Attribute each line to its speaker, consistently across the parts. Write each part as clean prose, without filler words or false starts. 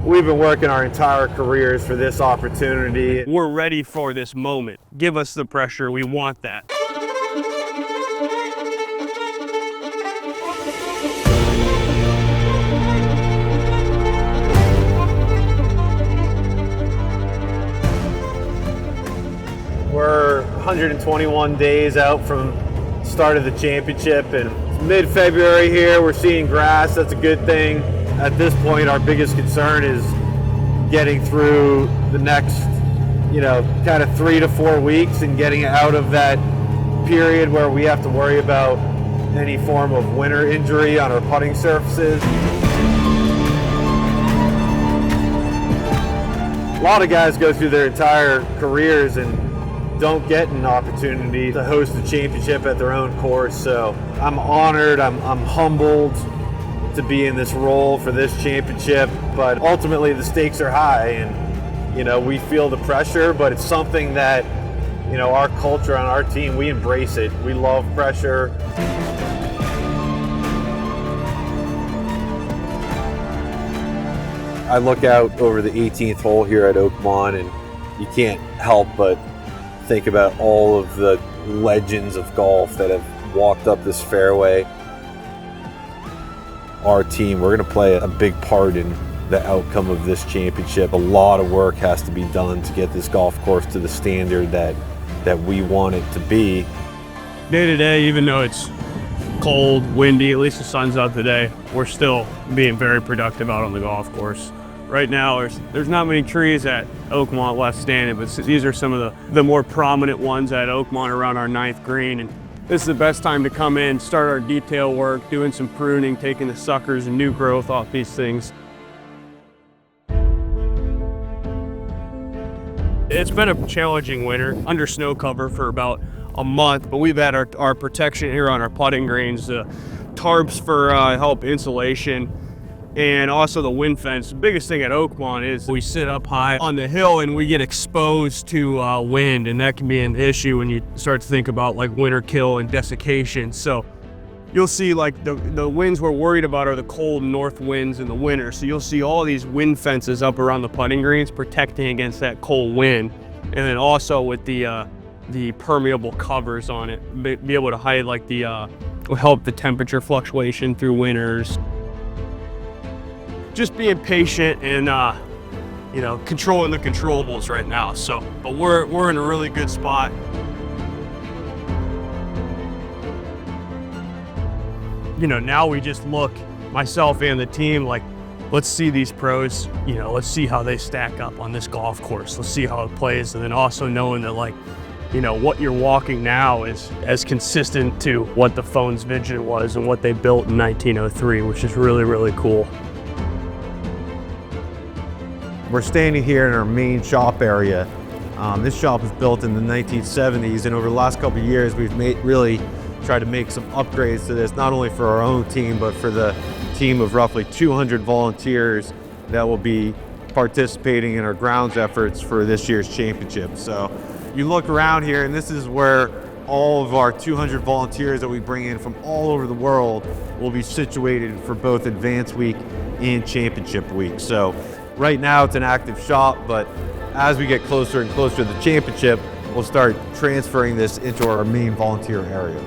Speaker 1: We've been working our entire careers for this opportunity.
Speaker 2: We're ready for this moment. Give us the pressure. We want that.
Speaker 1: We're 121 days out from start of the championship, and mid-February here. We're seeing grass. That's a good thing. At this point, our biggest concern is getting through the next, kind of 3 to 4 weeks and getting out of that period where we have to worry about any form of winter injury on our putting surfaces. A lot of guys go through their entire careers and don't get an opportunity to host a championship at their own course. So I'm honored, I'm humbled to be in this role for this championship, but ultimately the stakes are high, and we feel the pressure, but it's something that our culture on our team, we embrace it. We love pressure. I look out over the 18th hole here at Oakmont, and you can't help but think about all of the legends of golf that have walked up this fairway. Our team, we're going to play a big part in the outcome of this championship. A lot of work has to be done to get this golf course to the standard that we want it to be.
Speaker 2: Day to day, even though it's cold, windy, at least the sun's out today, we're still being very productive out on the golf course. Right now, there's not many trees at Oakmont left standing, but these are some of the more prominent ones at Oakmont around our 9th green. And this is the best time to come in, start our detail work, doing some pruning, taking the suckers and new growth off these things. It's been a challenging winter, under snow cover for about a month, but we've had our protection here on our putting greens, tarps for help insulation, and also the wind fence. The biggest thing at Oakmont is we sit up high on the hill and we get exposed to wind, and that can be an issue when you start to think about like winter kill and desiccation. So you'll see like the winds we're worried about are the cold north winds in the winter. So you'll see all these wind fences up around the putting greens protecting against that cold wind. And then also with the permeable covers on it, be able to hide like will help the temperature fluctuation through winters. Just being patient and controlling the controllables right now. So, but we're in a really good spot. Now we just look, myself and the team, like, let's see these pros, let's see how they stack up on this golf course. Let's see how it plays. And then also knowing that what you're walking now is as consistent to what the phone's vision was and what they built in 1903, which is really, really cool.
Speaker 1: We're standing here in our main shop area. This shop was built in the 1970s, and over the last couple of years, we've really tried to make some upgrades to this, not only for our own team, but for the team of roughly 200 volunteers that will be participating in our grounds efforts for this year's championship. So you look around here, and this is where all of our 200 volunteers that we bring in from all over the world will be situated for both Advanced Week and Championship Week. So right now it's an active shop, but as we get closer and closer to the championship, we'll start transferring this into our main volunteer area.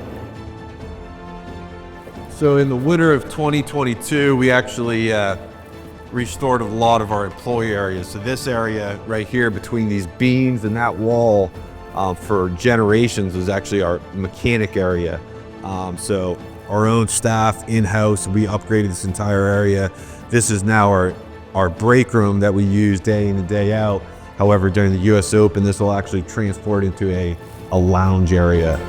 Speaker 1: So in the winter of 2022, we actually restored a lot of our employee areas. So this area right here between these beams and that wall for generations was actually our mechanic area. So our own staff in-house, we upgraded this entire area. This is now our break room that we use day in and day out. However, during the US Open, this will actually transport into a lounge area.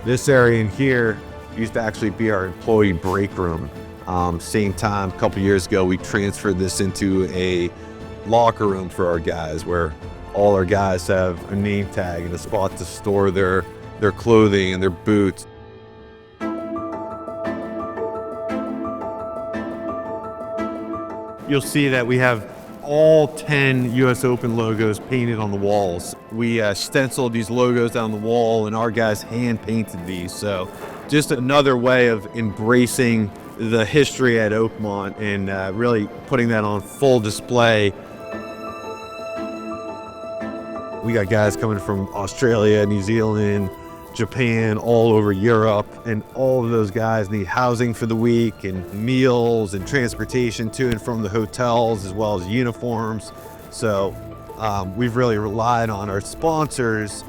Speaker 1: This area in here used to actually be our employee break room. Same time, a couple years ago, we transferred this into a locker room for our guys, where all our guys have a name tag and a spot to store their clothing and their boots. You'll see that we have all 10 US Open logos painted on the walls. We stenciled these logos down the wall, and our guys hand painted these. So just another way of embracing the history at Oakmont and really putting that on full display. We got guys coming from Australia, New Zealand, Japan, all over Europe, and all of those guys need housing for the week and meals and transportation to and from the hotels, as well as uniforms. So we've really relied on our sponsors,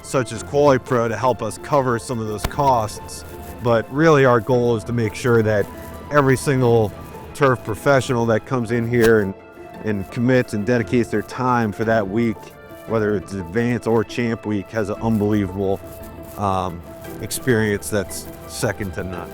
Speaker 1: such as Quali-Pro, to help us cover some of those costs. But really our goal is to make sure that every single turf professional that comes in here and commits and dedicates their time for that week, whether it's Advanced or Champ Week, has an unbelievable experience that's second to none.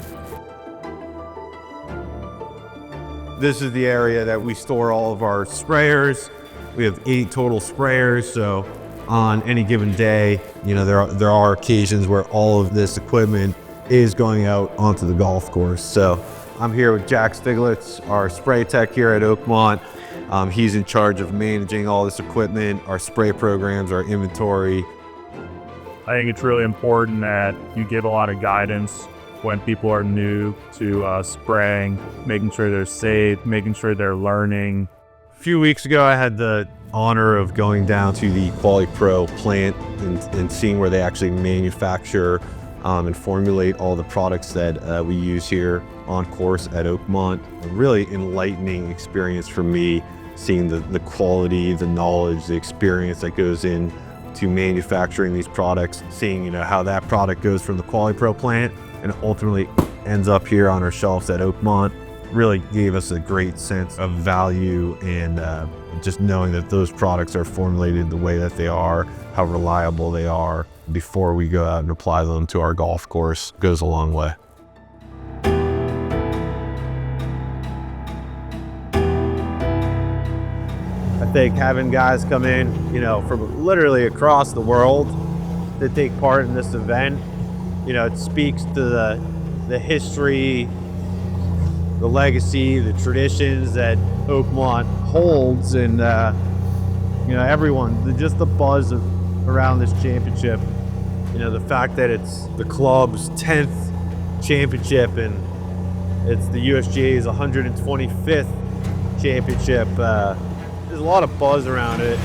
Speaker 1: This is the area that we store all of our sprayers. We have 8 total sprayers, so on any given day, you know, there are occasions where all of this equipment is going out onto the golf course. So I'm here with Jack Stiglitz, our spray tech here at Oakmont. He's in charge of managing all this equipment, our spray programs, our inventory.
Speaker 3: I think it's really important that you give a lot of guidance when people are new to spraying, making sure they're safe, making sure they're learning.
Speaker 1: A few weeks ago, I had the honor of going down to the Quali-Pro plant and seeing where they actually manufacture and formulate all the products that we use here on course at Oakmont. A really enlightening experience for me, seeing the quality, the knowledge, the experience that goes in to manufacturing these products, seeing, you know, how that product goes from the Quali-Pro plant and ultimately ends up here on our shelves at Oakmont. Really gave us a great sense of value and just knowing that those products are formulated the way that they are, how reliable they are before we go out and apply them to our golf course goes a long way. I think having guys come in, you know, from literally across the world to take part in this event, you know, it speaks to the history, the legacy, the traditions that Oakmont holds, and you know, everyone, just the buzz around this championship. You know, the fact that it's the club's 10th championship and it's the USGA's 125th championship. There's a lot of buzz around it.